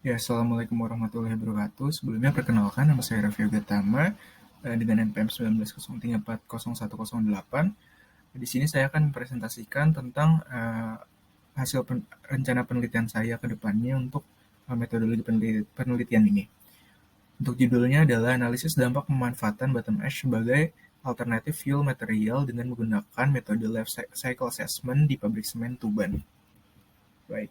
Ya, Assalamualaikum warahmatullahi wabarakatuh. Sebelumnya perkenalkan, nama saya Raffi Gatama dengan NPM 19034108. Di sini saya akan mempresentasikan tentang hasil rencana penelitian saya ke depannya untuk metodologi penelitian ini. Untuk judulnya adalah analisis dampak pemanfaatan bottom ash sebagai alternatif fuel material dengan menggunakan metode life cycle assessment di pabrik semen Tuban. Baik.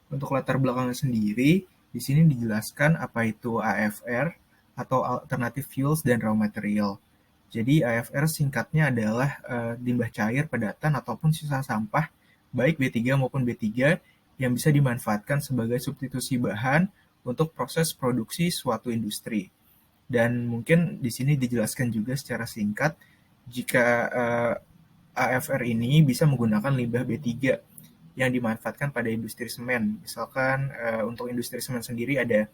Untuk latar belakangnya sendiri, di sini dijelaskan apa itu AFR atau Alternative Fuels dan Raw Material. Jadi AFR singkatnya adalah limbah cair, padatan, ataupun sisa sampah, baik B3 maupun B3, yang bisa dimanfaatkan sebagai substitusi bahan untuk proses produksi suatu industri. Dan mungkin di sini dijelaskan juga secara singkat, jika AFR ini bisa menggunakan limbah B3 yang dimanfaatkan pada industri semen. Misalkan untuk industri semen sendiri ada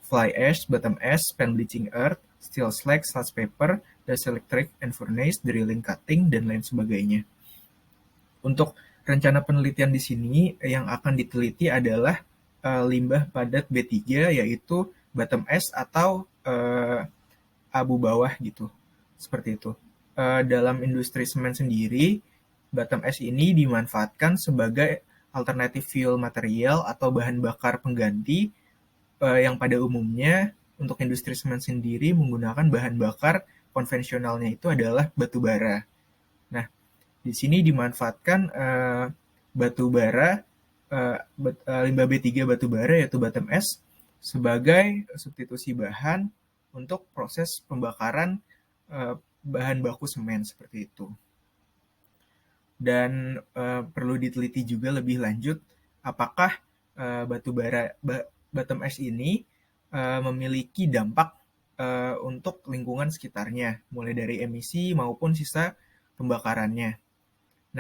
fly ash, bottom ash, pan bleaching earth, steel slag, sludge paper, dust electric and furnace, drilling cutting, dan lain sebagainya. Untuk rencana penelitian di sini yang akan diteliti adalah limbah padat B3 yaitu bottom ash atau abu bawah gitu. Seperti itu. Dalam industri semen sendiri, bottom ash ini dimanfaatkan sebagai alternatif fuel material atau bahan bakar pengganti yang pada umumnya untuk industri semen sendiri menggunakan bahan bakar konvensionalnya itu adalah batu bara. Nah, di sini dimanfaatkan batu bara, limbah B3 batu bara yaitu bottom ash sebagai substitusi bahan untuk proses pembakaran bahan baku semen seperti itu. Dan perlu diteliti juga lebih lanjut apakah batu bara bottom ash ini memiliki dampak untuk lingkungan sekitarnya, mulai dari emisi maupun sisa pembakarannya.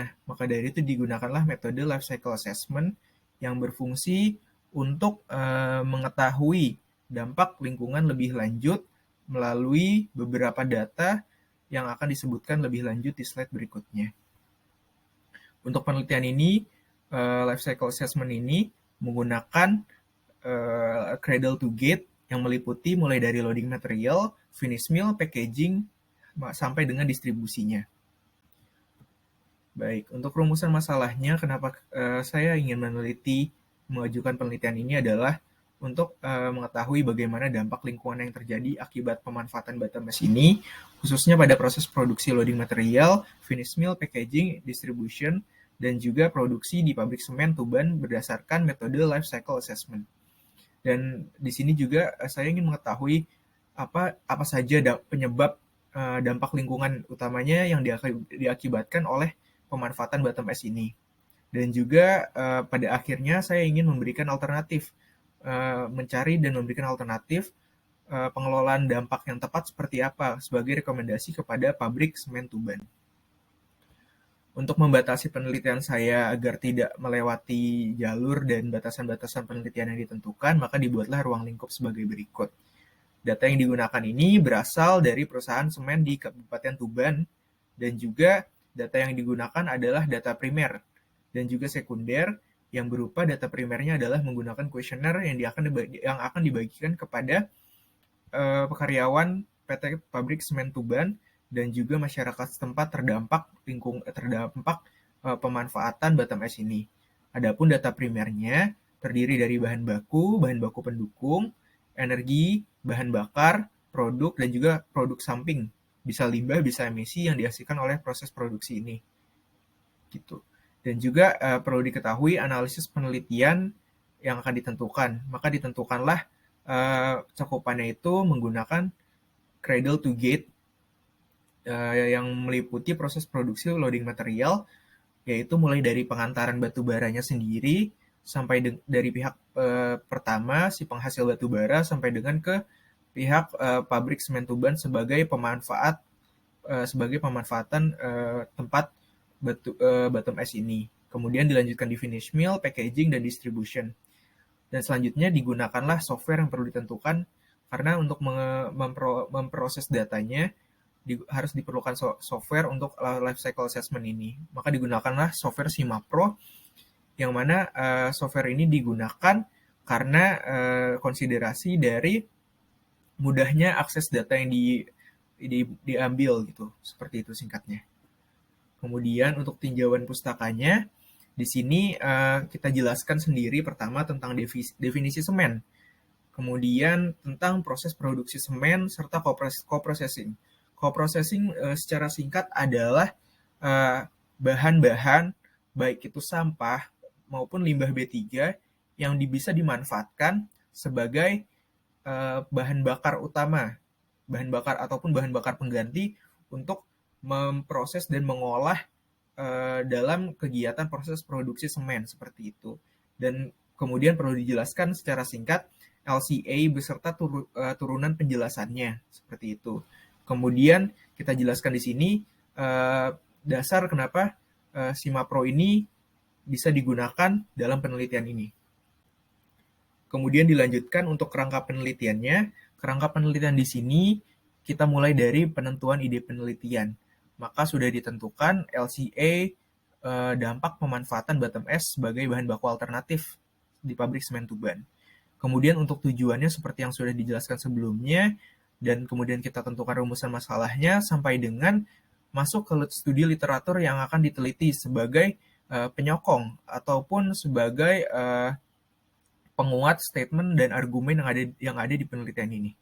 Nah, maka dari itu digunakanlah metode life cycle assessment yang berfungsi untuk mengetahui dampak lingkungan lebih lanjut melalui beberapa data yang akan disebutkan lebih lanjut di slide berikutnya. Untuk penelitian ini, life cycle assessment ini menggunakan cradle to gate yang meliputi mulai dari loading material, finish mill, packaging, sampai dengan distribusinya. Baik, untuk rumusan masalahnya, kenapa saya ingin mengajukan penelitian ini adalah untuk mengetahui bagaimana dampak lingkungan yang terjadi akibat pemanfaatan bottom ash ini, khususnya pada proses produksi loading material, finish mill, packaging, distribution, dan juga produksi di pabrik semen Tuban berdasarkan metode life cycle assessment. Dan di sini juga saya ingin mengetahui apa saja penyebab dampak lingkungan utamanya yang diakibatkan oleh pemanfaatan bottom ash ini. Dan juga pada akhirnya saya ingin memberikan alternatif, mencari dan memberikan alternatif pengelolaan dampak yang tepat seperti apa sebagai rekomendasi kepada pabrik semen Tuban. Untuk membatasi penelitian saya agar tidak melewati jalur dan batasan-batasan penelitian yang ditentukan, maka dibuatlah ruang lingkup sebagai berikut. Data yang digunakan ini berasal dari perusahaan semen di Kabupaten Tuban, dan juga data yang digunakan adalah data primer dan juga sekunder, yang berupa data primernya adalah menggunakan kuesioner yang akan dibagikan kepada karyawan PT Pabrik Semen Tuban dan juga masyarakat setempat terdampak pemanfaatan bottom ash ini. Adapun data primernya terdiri dari bahan baku pendukung, energi, bahan bakar, produk, dan juga produk samping. Bisa limbah, bisa emisi yang dihasilkan oleh proses produksi ini. Gitu. Dan juga perlu diketahui analisis penelitian yang akan ditentukan. Maka ditentukanlah cakupannya itu menggunakan cradle to gate yang meliputi proses produksi loading material, yaitu mulai dari pengantaran batu baranya sendiri sampai dari pihak pertama si penghasil batu bara sampai dengan ke pihak pabrik semen Tuban sebagai pemanfaatan tempat bottom ash ini. Kemudian dilanjutkan di finish mill, packaging, dan distribution. Dan selanjutnya digunakanlah software yang perlu ditentukan karena untuk memproses datanya harus diperlukan software untuk life cycle assessment ini. Maka digunakanlah software SIMAPRO yang mana software ini digunakan karena konsiderasi dari mudahnya akses data yang diambil gitu, seperti itu singkatnya. Kemudian untuk tinjauan pustakanya, di sini kita jelaskan sendiri pertama tentang definisi semen, kemudian tentang proses produksi semen serta co-processing. Co-processing secara singkat adalah bahan-bahan baik itu sampah maupun limbah B3 yang bisa dimanfaatkan sebagai bahan bakar utama, bahan bakar ataupun bahan bakar pengganti untuk memproses dan mengolah dalam kegiatan proses produksi semen seperti itu. Dan kemudian perlu dijelaskan secara singkat LCA beserta turunan penjelasannya seperti itu. Kemudian kita jelaskan di sini dasar kenapa SIMAPRO ini bisa digunakan dalam penelitian ini. Kemudian dilanjutkan untuk kerangka penelitiannya. Kerangka penelitian di sini kita mulai dari penentuan ide penelitian. Maka sudah ditentukan LCA dampak pemanfaatan bottom S sebagai bahan baku alternatif di pabrik semen Tuban. Kemudian untuk tujuannya seperti yang sudah dijelaskan sebelumnya, dan kemudian kita tentukan rumusan masalahnya sampai dengan masuk ke studi literatur yang akan diteliti sebagai penyokong ataupun sebagai penguat statement dan argumen yang ada di penelitian ini.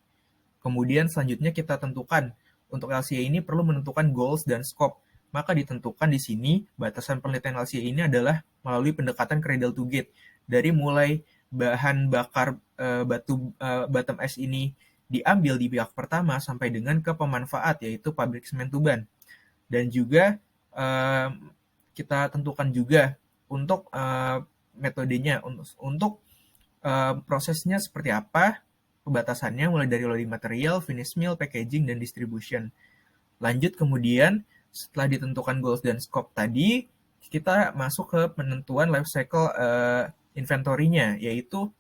Kemudian selanjutnya kita tentukan untuk LCA ini perlu menentukan goals dan scope. Maka ditentukan di sini batasan penelitian LCA ini adalah melalui pendekatan cradle to gate. Dari mulai bahan bakar bottom S ini diambil di pihak pertama sampai dengan ke pemanfaat yaitu pabrik semen Tuban. Dan juga kita tentukan juga untuk metodenya untuk prosesnya seperti apa, pembatasannya mulai dari loading material, finish mill, packaging, dan distribution. Lanjut kemudian, setelah ditentukan goals dan scope tadi, kita masuk ke penentuan life cycle inventory-nya, yaitu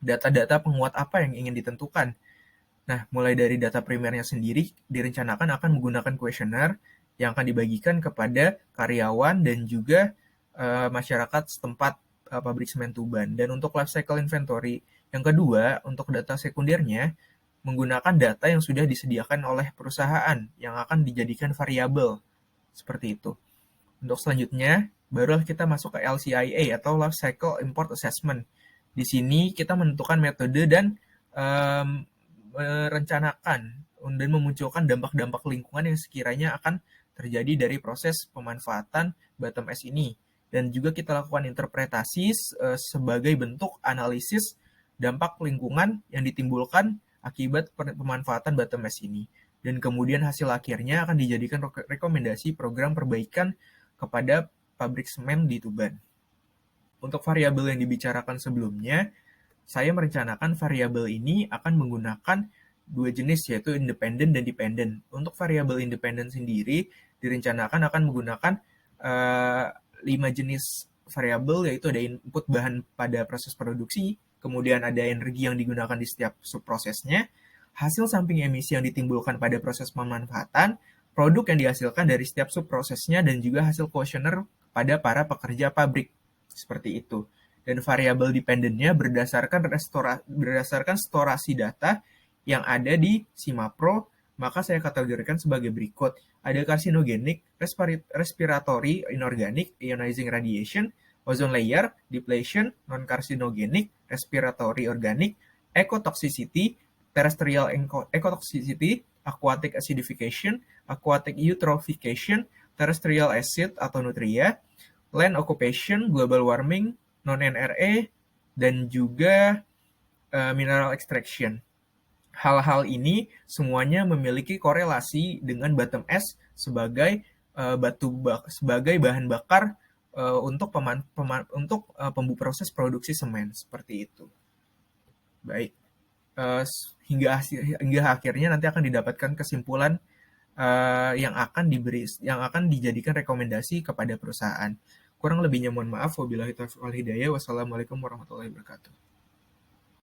data-data penguat apa yang ingin ditentukan. Nah, mulai dari data primernya sendiri, direncanakan akan menggunakan kuesioner yang akan dibagikan kepada karyawan dan juga masyarakat setempat pabrik semen Tuban. Dan untuk life cycle inventory yang kedua, untuk data sekundernya, menggunakan data yang sudah disediakan oleh perusahaan yang akan dijadikan variabel. Seperti itu. Untuk selanjutnya, barulah kita masuk ke LCIA atau Life Cycle Import Assessment. Di sini kita menentukan metode dan merencanakan dan memunculkan dampak-dampak lingkungan yang sekiranya akan terjadi dari proses pemanfaatan bottom S ini. Dan juga kita lakukan interpretasi sebagai bentuk analisis dampak lingkungan yang ditimbulkan akibat pemanfaatan bottom S ini. Dan kemudian hasil akhirnya akan dijadikan rekomendasi program perbaikan kepada pabrik semen di Tuban. Untuk variabel yang dibicarakan sebelumnya, saya merencanakan variabel ini akan menggunakan dua jenis, yaitu independent dan dependent. Untuk variabel independent sendiri, direncanakan akan menggunakan 5 jenis variabel, yaitu ada input bahan pada proses produksi, kemudian ada energi yang digunakan di setiap subprosesnya, hasil samping emisi yang ditimbulkan pada proses pemanfaatan, produk yang dihasilkan dari setiap subprosesnya, dan juga hasil kuesioner pada para pekerja pabrik. Seperti itu. Dan variabel dependentnya berdasarkan storasi data yang ada di SIMAPRO, maka saya kategorikan sebagai berikut. Ada carcinogenic, respiratory, inorganic, ionizing radiation, ozone layer, depletion, non-carcinogenic, respiratory organic, ecotoxicity, terrestrial ecotoxicity, aquatic acidification, aquatic eutrophication, terrestrial acid atau nutria, land occupation, global warming, non-NRA, dan juga mineral extraction. Hal-hal ini semuanya memiliki korelasi dengan bottom S sebagai sebagai bahan bakar untuk proses produksi semen, seperti itu. Baik, hingga akhirnya nanti akan didapatkan kesimpulan yang akan dijadikan rekomendasi kepada perusahaan. Kurang lebihnya mohon maaf. Wabillahi taufiq wal hidayah. Wassalamualaikum warahmatullahi wabarakatuh.